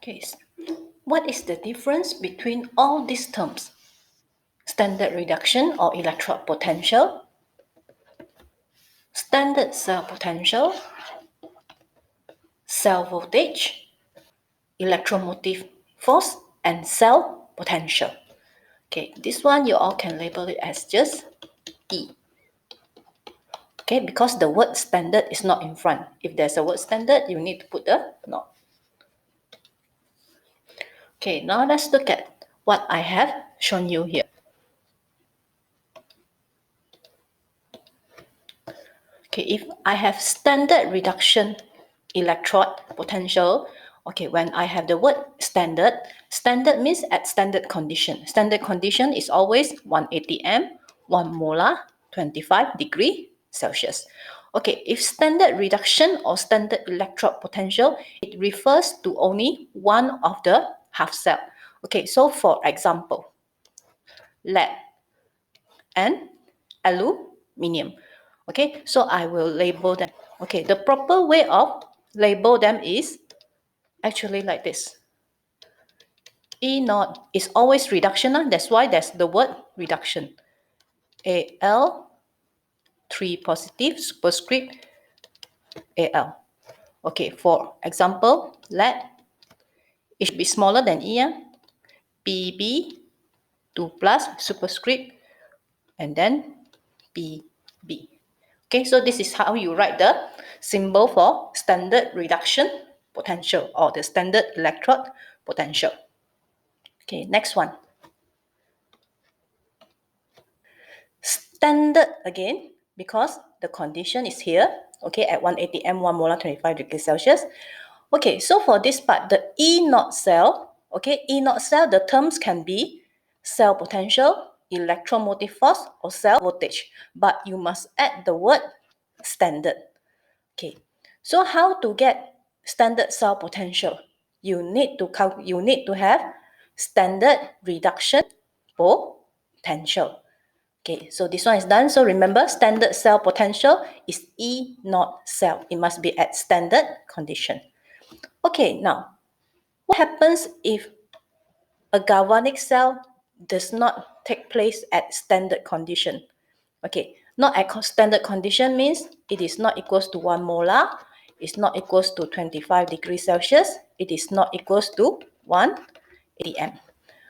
Okay, what is the difference between all these terms? Standard reduction or electrode potential, standard cell potential, cell voltage, electromotive force, and cell potential. Okay, this one you all can label it as just E. Okay, because the word standard is not in front. If there's a word standard, you need to put a not. Okay, now let's look at what I have shown you here. Okay, if I have standard reduction electrode potential, okay, when I have the word standard, standard means at standard condition. Standard condition is always 1 atm, 1 molar, 25 degree Celsius. Okay, if standard reduction or standard electrode potential, it refers to only one of the half cell. Okay, so for example, lead and aluminium. Okay, so I will label them. Okay, the proper way of label them is actually like this. E naught is always reduction, that's why there's the word reduction. Al 3 positive superscript Al. Okay, for example, lead, it should be smaller than E. Pb 2 plus superscript and then Pb. Okay, so this is how you write the symbol for standard reduction potential or the standard electrode potential. Okay, next one. Standard again, because the condition is here, okay, at 180 m, 1 molar, 25 degrees Celsius. Okay, so for this part, the E naught cell, okay, E naught cell, the terms can be cell potential, electromotive force, or cell voltage, but you must add the word standard. Okay, so how to get standard cell potential? You need to have standard reduction potential. Okay, so this one is done. So remember, standard cell potential is E naught cell. It must be at standard condition. Okay, now, what happens if a galvanic cell does not take place at standard condition? Okay, not at standard condition means it is not equals to 1 molar, it's not equals to 25 degrees Celsius, it is not equals to 1 atm.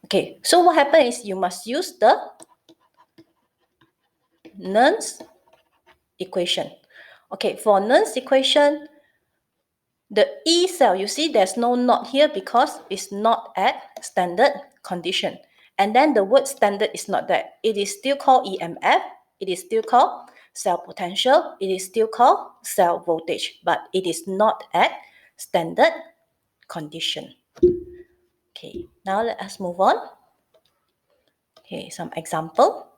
Okay, so what happens is you must use the Nernst equation. Okay, for Nernst equation, the E cell, you see there's no knot here because it's not at standard condition. And then the word standard is not there. It is still called EMF. It is still called cell potential. It is still called cell voltage. But it is not at standard condition. Okay, now let us move on. Okay, some example.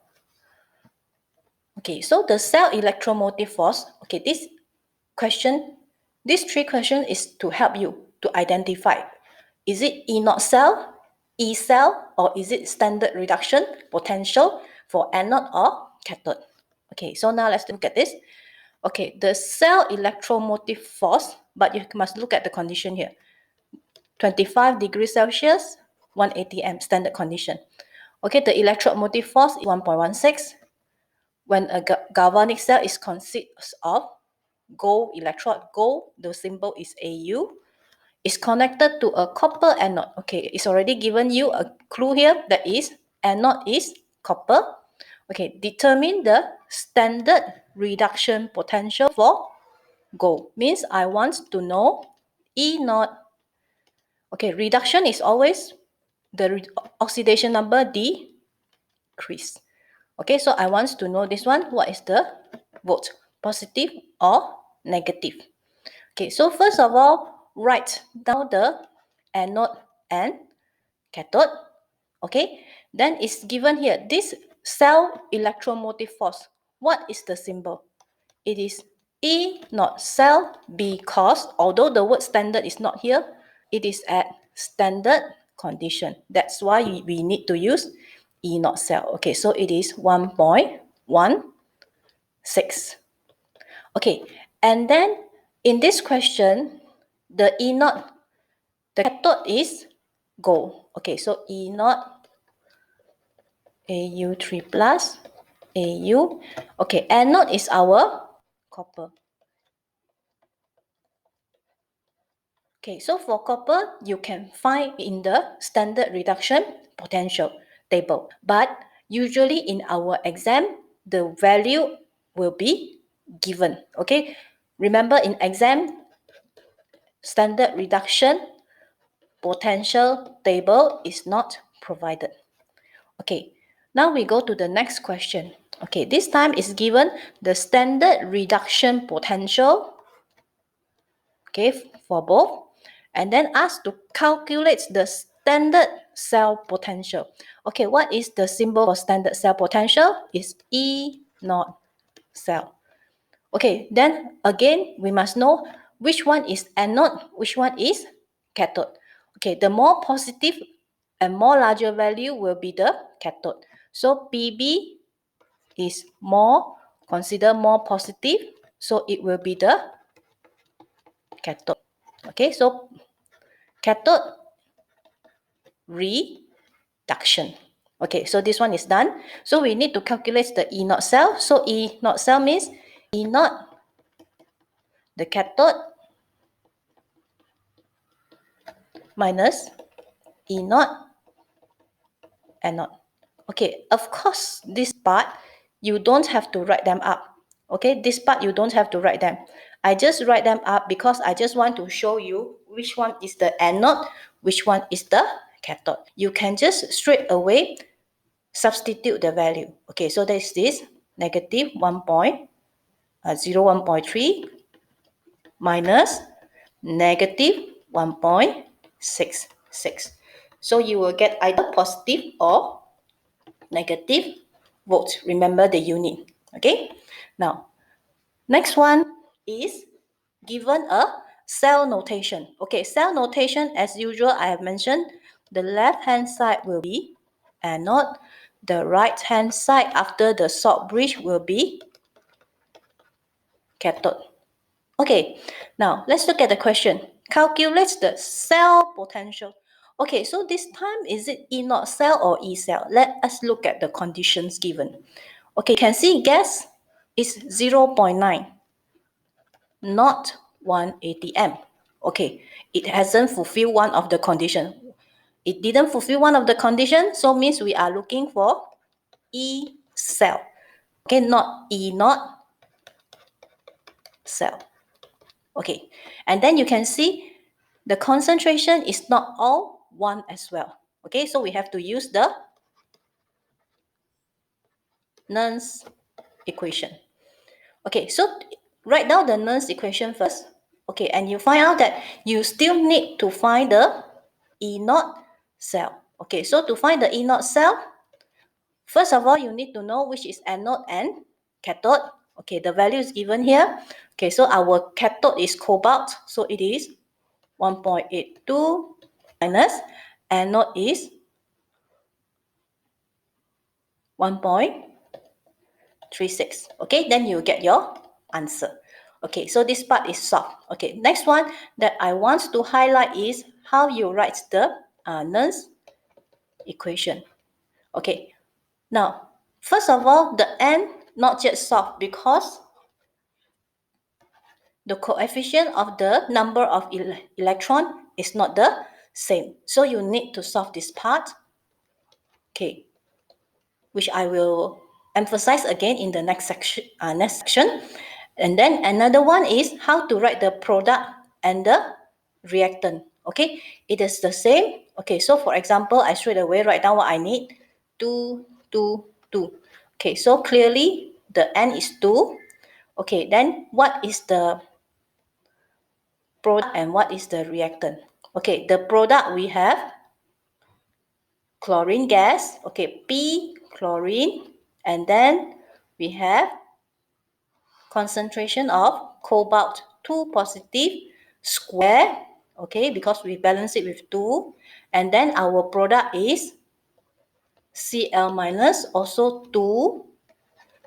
Okay, so the cell electromotive force. Okay, this question, these three questions is to help you to identify, is it E naught cell, E cell, or is it standard reduction potential for anode or cathode? Okay, so now let's look at this. Okay, the cell electromotive force, but you must look at the condition here. 25 degrees Celsius, 180 m standard condition. Okay, the electromotive force is 1.16. When a galvanic cell is consists of gold electrode, gold, the symbol is Au, is connected to a copper anode. Okay, it's already given you a clue here, that is anode is copper. Okay, determine the standard reduction potential for gold. Means I want to know E naught. Okay, reduction is always the oxidation number decrease. Okay, so I want to know this one, what is the volt, positive or negative? Okay, so first of all, write down the anode and cathode. Okay, then it's given here, this cell electromotive force. What is the symbol? It is E naught cell, because although the word standard is not here, it is at standard condition. That's why we need to use E naught cell. Okay, so it is 1.16. Okay, and then in this question, the E naught The cathode is gold. Okay, so E naught Au3 plus Au. Okay, anode is our copper. Okay, so for copper, you can find in the standard reduction potential table. But usually in our exam, the value will be given. Okay, remember in exam, standard reduction potential table is not provided. Okay, now we go to the next question. Okay, this time is given the standard reduction potential, okay, for both, and then asked to calculate the standard cell potential. Okay, what is the symbol for standard cell potential? It's E naught cell. Okay, then again, we must know which one is anode, which one is cathode. Okay, the more positive and more larger value will be the cathode. So PB is more, consider more positive, so it will be the cathode. Okay, so cathode reduction. Okay, so this one is done. So we need to calculate the E naught cell. So E naught cell means E naught, the cathode, minus E naught anode. Okay, of course, this part, you don't have to write them up. Okay, this part, you don't have to write them. I just write them up because I just want to show you which one is the anode, which one is the cathode. You can just straight away substitute the value. Okay, so there's this negative 1.3 minus negative 1.66. So you will get either positive or negative volts. Remember the unit. Okay, now next one is given a cell notation. Okay, cell notation, as usual, I have mentioned, the left hand side will be anode, the right hand side after the salt bridge will be cathode. Okay, now let's look at the question. Calculate the cell potential. Okay, so this time, is it E naught cell or E cell? Let us look at the conditions given. Okay, you can see gas is 0.9, not 1 atm. Okay, it hasn't fulfilled one of the conditions. It didn't fulfill one of the conditions, so means we are looking for E cell. Okay, not E naught cell. Okay, and then you can see the concentration is not all 1 as well. Okay, so we have to use the Nernst equation. Okay, so write down the Nernst equation first. Okay, and you find out that you still need to find the E naught cell. Okay, so to find the E naught cell, first of all, you need to know which is anode and cathode. Okay, the value is given here. Okay, so our cathode is cobalt, so it is 1.82 minus anode is 1.36. Okay, then you get your answer. Okay, so this part is solved. Okay, next one that I want to highlight is how you write the Nernst equation. Okay, now, first of all, the N not yet solved because the coefficient of the number of electron is not the same. So you need to solve this part. Okay, which I will emphasize again in the next section. And then another one is how to write the product and the reactant. Okay, it is the same. Okay, so for example, I straight away write down what I need. 2, 2, 2. Okay, so clearly the N is 2. Okay, then what is the product and what is the reactant? Okay, the product we have chlorine gas. Okay, P chlorine, and then we have concentration of cobalt 2 positive square. Okay, because we balance it with 2, and then our product is Cl minus, also 2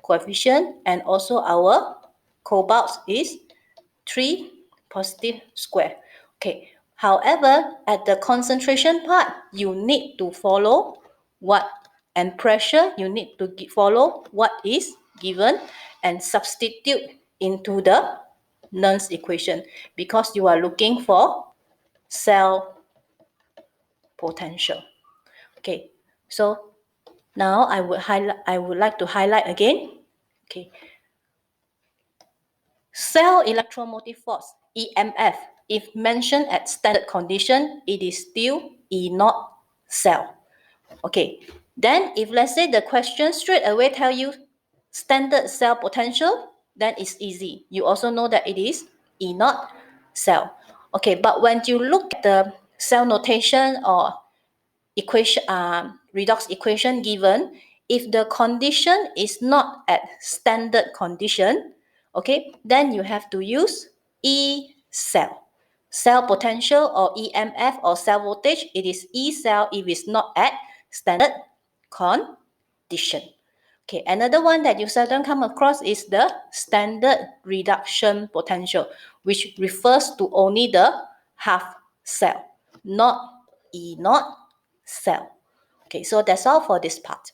coefficient, and also our cobalt is 3 positive square. Okay, However, at the concentration part, you need to follow what, and pressure, you need to follow what is given and substitute into the Nernst equation, because you are looking for cell potential. Okay, so now I would like to highlight again. Okay, cell electromotive force, EMF, if mentioned at standard condition, it is still E naught cell. Okay, then if let's say the question straight away tell you standard cell potential, then it's easy. You also know that it is E naught cell. Okay, but when you look at the cell notation or equation, redox equation given, if the condition is not at standard condition, okay, then you have to use E cell. Cell potential or EMF or cell voltage, it is E cell if it's not at standard condition. Okay, another one that you seldom come across is the standard reduction potential, which refers to only the half cell, not E naught cell. Okay, so that's all for this part.